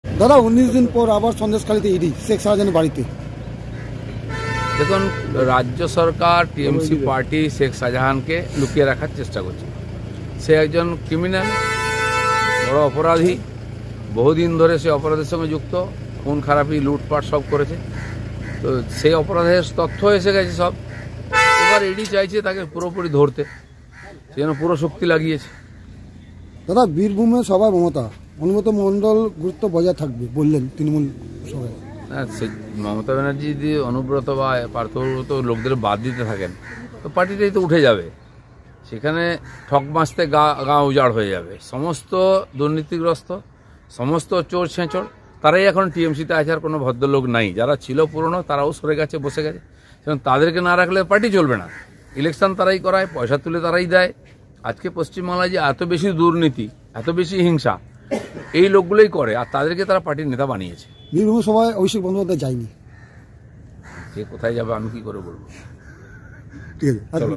দাদা 19 দিন পর আবার সন্দেশখালীতে ইডি শেখ শাহজাহানের বাড়িতে। দেখুন, রাজ্য সরকার টিএমসি পার্টি শেখ শাহজাহানকে লুকিয়ে রাখার চেষ্টা করছে। সে একজন ক্রিমিনাল, বড় অপরাধী, বহুদিন ধরে সে অপরাধের সঙ্গে যুক্ত, খুন খারাপি লুটপাট সব করেছে। তো সেই অপরাধের তথ্য এসে গেছে সব। এবার ইডি চাইছে তাকে পুরোপুরি ধরতে, সে যেন পুরো শক্তি লাগিয়েছে। দাদা বীরভূমে সভায় মমতা, অনুব্রত মণ্ডল গুরুত্ব বজায় থাকবে বললেন তৃণমূল সভায়। মমতা ব্যানার্জি যদি অনুব্রত বা পার্থব্রত লোকদের বাদ দিতে থাকেন তো পার্টিটাই তো উঠে যাবে। সেখানে ঠক মাসতে গা উজাড় হয়ে যাবে। সমস্ত দুর্নীতিগ্রস্ত, সমস্ত চোর ছেঁচড় তারাই এখন টিএমসিতে আছে, আর কোনো ভদ্রলোক নাই। যারা ছিল পুরনো তারাও সরে গেছে, বসে গেছে। সেখানে তাদেরকে না রাখলে পার্টি চলবে না। ইলেকশন তারাই করায়, পয়সা তুলে তারাই দেয়। আজকে পশ্চিমবাংলায় যে এত বেশি দুর্নীতি, এত বেশি হিংসা, এই লোকগুলোই করে, আর তাদেরকে তারা পার্টির নেতা বানিয়েছে। বীরভূম সভায় অভিষেক বন্দ্যোপাধ্যায় যায়নি, সে কোথায় যাবে আমি কি করে বলবো। ঠিক আছে।